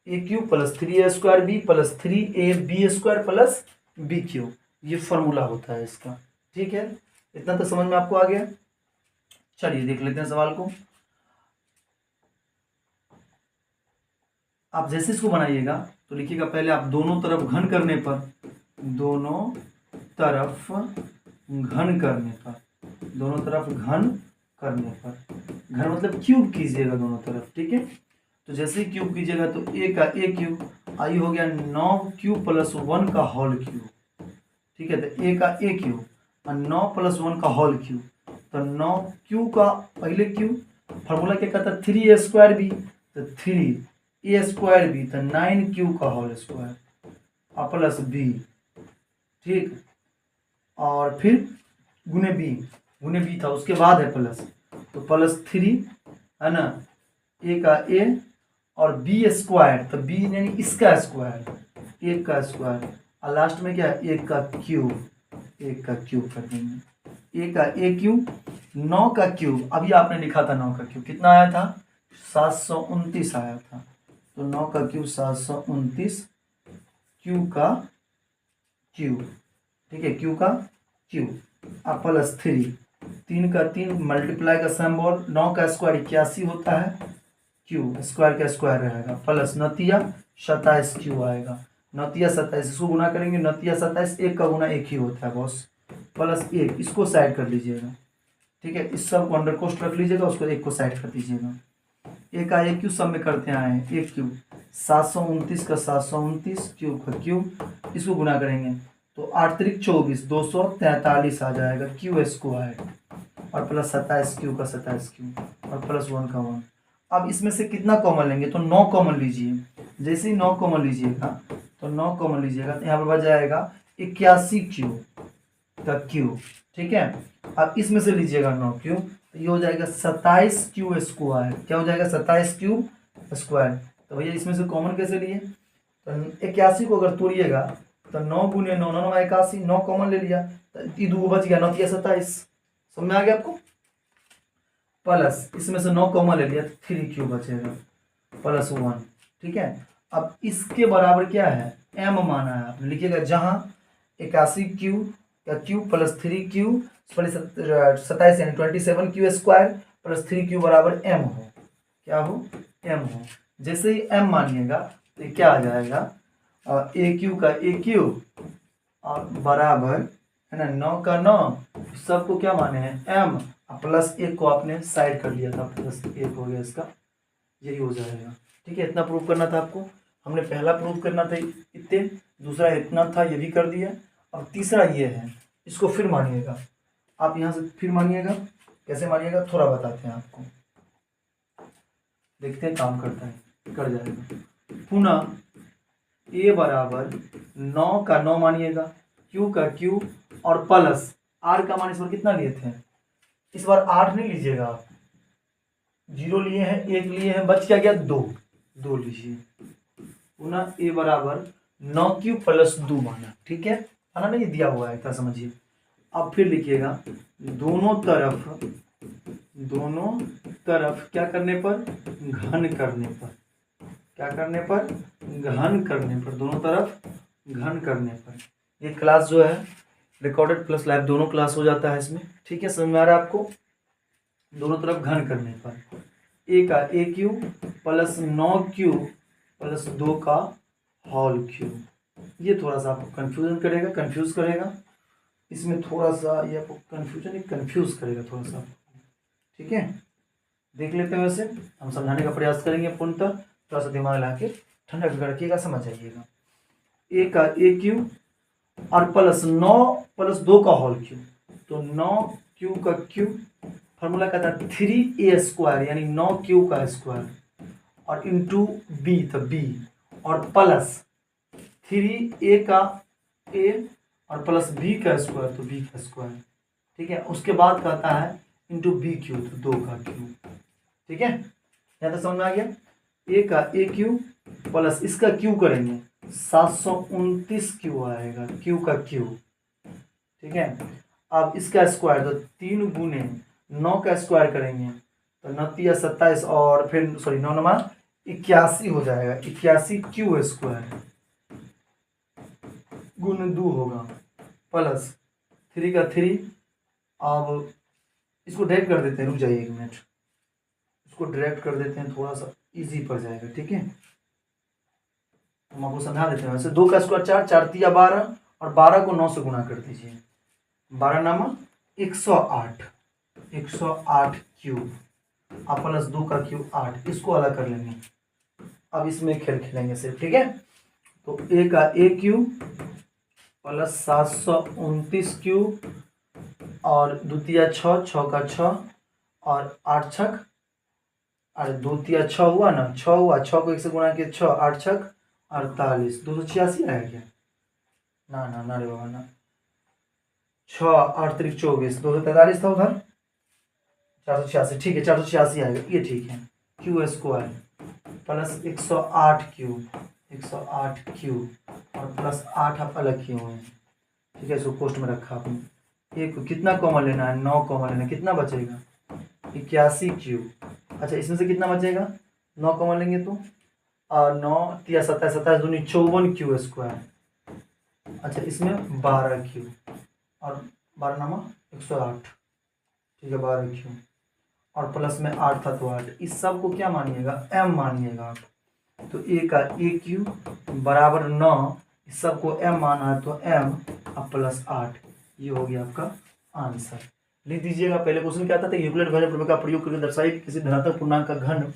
AQ + 3a² b + 3ab² plus BQ, ये फॉर्मूला होता है इसका, ठीक है। इतना तो समझ में आपको आ गया। चलिए देख लेते हैं सवाल को। आप जैसे इसको बनाइएगा तो लिखिएगा, पहले आप दोनों तरफ घन करने पर, दोनों तरफ घन करने पर, दोनों तरफ घन करने पर, घन मतलब क्यूब कीजिएगा दोनों तरफ, ठीक है। तो जैसे ही क्यूब कीजिएगा तो a का AQ आई हो गया 9Q + 1 का होल Q, ठीक है। तो a का AQ और 9 + 1 का होल Q, तो 9Q का पहले Q, फार्मूला क्या कहता है, 3a² b, तो 3a² b, तो 9Q का होल स्क्वायर, और प्लस बी, ठीक, और फिर गुने बी था, उसके बाद है प्लस, तो प्लस 3 है ना, ए का ए और बी स्क्वायर, तो बी यानी इसका स्क्वायर, एक का स्क्वायर, और लास्ट में क्या है, एक का क्यूब कर देंगे, ए का ए क्यूब, 9 का क्यूब, अभी आपने लिखा था 9 का क्यूब कितना आया था, 729 आया था, तो 9 का क्यूब 729, क्यू का क्यूब, ठीक है, क्यू का क्यूब, अब प्लस 3 का 3 मल्टीप्लाई का सिंबल, 9 का स्क्वायर 81 होता है, क्यू स्क्वायर का स्क्वायर रहेगा, प्लस नतिया 27 क्यू आएगा, नतिया 27, इसको गुना करेंगे, नतिया 27, एक का गुना एक ही होता है बॉस, प्लस 1, इसको साइड कर लीजिएगा, ठीक है, इस सब को अंडर कोस्ट रख लीजिएगा, उसको एक को साइड कर दीजिएगा, एक का एक क्यू सब में करते आए हैं, एक क्यूब 729 का 729, क्यूब का क्यूब, इसको गुना करेंगे तो 8 त्रिक 24, 243 आ जाएगा क्यू स्क्वायर, और प्लस 27 क्यू का 27 क्यू, और प्लस 1 का 1। अब इसमें से कितना कॉमन लेंगे, तो 9 कॉमन लीजिए, जैसे ही 9 कॉमन लीजिएगा, तो 9 कॉमन लीजिएगा तो यहाँ पर बच जाएगा 81 क्यू का क्यूब, ठीक है, अब इसमें से लीजिएगा 9 क्यू, तो ये हो जाएगा 27 क्यू स्क्वायर, क्या हो जाएगा 27 क्यू स्क्वायर, तो भैया इसमें से कॉमन कैसे लिए, तो 81 को अगर तोड़िएगा तो 9 गुने 9, 9 81, 9 कॉमन ले लिया, तो ये 2 बच गया, 9 तिया 27, समझ में आ गया आपको, प्लस इसमें से 9 कॉमन ले लिया तो 3 क्यू बचेगा, प्लस 1, ठीक है, अब इसके बराबर क्या है, m माना है आपने, लिखिएगा जहाँ 81 क्यू का क्यूब प्लस 3 क्यू प्लस 27 यानी 27 क्यू स्क्वायर प्लस 3 क्यू बराबर m हो, क्या हो, m हो, जैसे ही m मानिएगा तो ये क्या आ जाएगा, ए क्यू का ए क्यू और बराबर है ना 9 का 9, सबको क्या माने हैं m, प्लस 1 को आपने साइड कर लिया था, प्लस 1 हो गया इसका, यही हो जाएगा, ठीक है, इतना प्रूव करना था आपको, हमने पहला प्रूव करना था इतने, दूसरा इतना था ये भी कर दिया, और तीसरा ये है, इसको फिर मानिएगा, आप यहाँ से फिर मानिएगा, कैसे मानिएगा थोड़ा बताते हैं आपको, देखते हैं काम करता है, कर जाएगा, पुनः ए बराबर 9 का 9 मानिएगा, क्यू का क्यू और प्लस आर का मान इस बार कितना लिए थे, इस बार 8 नहीं लीजिएगा आप, 0 लिए हैं, 1 लिए हैं, बच क्या गया 2 लीजिए, पुनः ए बराबर 9 क्यू प्लस 2 माना, ठीक है, है ना, ये दिया हुआ है, क्या समझिए, अब फिर लिखिएगा दोनों तरफ क्या करने पर, घन करने पर, क्या करने पर, घन करने पर, दोनों तरफ घन करने पर, ये क्लास जो है रिकॉर्डेड प्लस लाइव दोनों क्लास हो जाता है इसमें, ठीक है, समझ में आ रहा है आपको, दोनों तरफ घन करने पर, ए का ए क्यू प्लस 9 क्यू प्लस 2 का होल क्यूब, ये थोड़ा सा आपको कंफ्यूज करेगा, इसमें थोड़ा सा ये आपको कंफ्यूज करेगा थोड़ा सा, ठीक है, देख लेते हैं, वैसे हम समझाने का प्रयास करेंगे पूर्णतः, थोड़ा सा दिमाग ला के ठंडा रखिएगा, समझ जाइएगा, ए का ए क्यू और प्लस 9 प्लस 2 का होल क्यूब, तो 9 क्यू का क्यूब, फॉर्मूला कहता है 3a स्क्वायर यानी 9 क्यू का स्क्वायर, और इंटू बी, तो बी, और प्लस 3a का a और प्लस b का स्क्वायर, तो b का स्क्वायर, ठीक है, उसके बाद कहता है इंटू बी क्यू, तो 2 का क्यू, ठीक है, यहाँ तक समझ में आ गया, ए का ए क्यू प्लस इसका क्यू करेंगे 729 क्यू आएगा, क्यू का क्यू, ठीक है, अब इसका स्क्वायर, तो 3 गुने 9 का स्क्वायर करेंगे तो 9 या 27 और फिर 9 81 हो जाएगा, 81 क्यू स्क्वायर गुण 2 होगा, प्लस 3 का 3, अब इसको डायरेक्ट कर देते हैं, रुक जाइए 1 मिनट, इसको डायरेक्ट कर देते हैं, थोड़ा सा इजी पड़ जाएगा, ठीक है, हम आपको समझा देते हैं, वैसे 2 का स्क्वायर 4, 4 तिया 12 और 12 को 9 से गुना कर दीजिए, 12 नामा 108 क्यूब, अब प्लस 2 का क्यूब 8, इसको अलग कर लेंगे, अब इसमें खेल खेलेंगे सिर्फ, ठीक है, तो ए का ए क्यूब प्लस 729 क्यूब और द्वितीय 6, 6 का 6 और 8 छक, और 2 तिया 6 हुआ ना, 6 हुआ, 6 को 1 से गुणा किया 6, 8 छक 48, 286 आया क्या, ना ना ना रे बाबा ना, 6 8 3 24, 243 था उधर, 486, ठीक है 486 आएगा, ये ठीक है। Q square plus 108 Q, 108 Q और प्लस 8 आप अलग किए हुए हैं, ठीक है, इसको पोस्ट में रखा आपने। एक कितना कॉमन लेना है, 9 कॉमन लेना है, कितना बचेगा 81 क्यू। अच्छा इसमें से कितना बचेगा, 9 कॉमन लेंगे तो, और 9 या 27, 27 दूनी 54 क्यू स्क्वायर। अच्छा इसमें 12 क्यू और 12 नामा 108, ठीक है 12 क्यू और प्लस में 8 था तो 8, इस सब को क्या मानिएगा, एम मानिएगा आप। तो ए का ए क्यू बराबर 9, इस सब को एम माना है तो एम अब प्लस 8, ये हो गया आपका आंसर। लिख दीजिएगा, पहले क्वेश्चन क्या आता था, यूक्लिड भजन प्रमेय का प्रयोग करके दर्शाइए कि किसी धनात्मक पूर्णांक का घन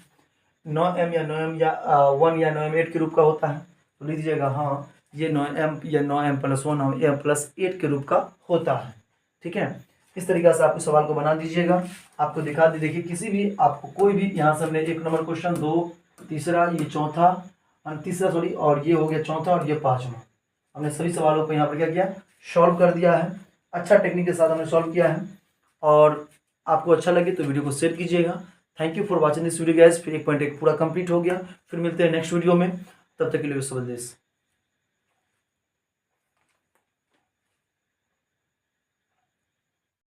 9m या 9m या 1 या 9m 8 के रूप का होता है। तो लिख दीजिएगा हाँ ये 9m या 9m प्लस 1 और m प्लस 8 के रूप का होता है, ठीक है। इस तरीके से आपको सवाल को बना दीजिएगा। आपको दिखा दी, देखिए किसी भी आपको कोई भी यहाँ से हमने 1 नंबर क्वेश्चन, 2 तीसरा, ये चौथा तीसरा सॉरी, और ये हो गया चौथा और ये 5वां, हमने सभी सवालों को यहाँ पर क्या किया, सॉल्व कर दिया है। अच्छा टेक्निक के साथ हमने सॉल्व किया है। और आपको अच्छा लगे तो वीडियो को शेयर कीजिएगा। Thank you for watching this video guys. फिर 1.1 पूरा कंप्लीट हो गया। फिर मिलते हैं नेक्स्ट वीडियो में, तब तक के लिए सब देश।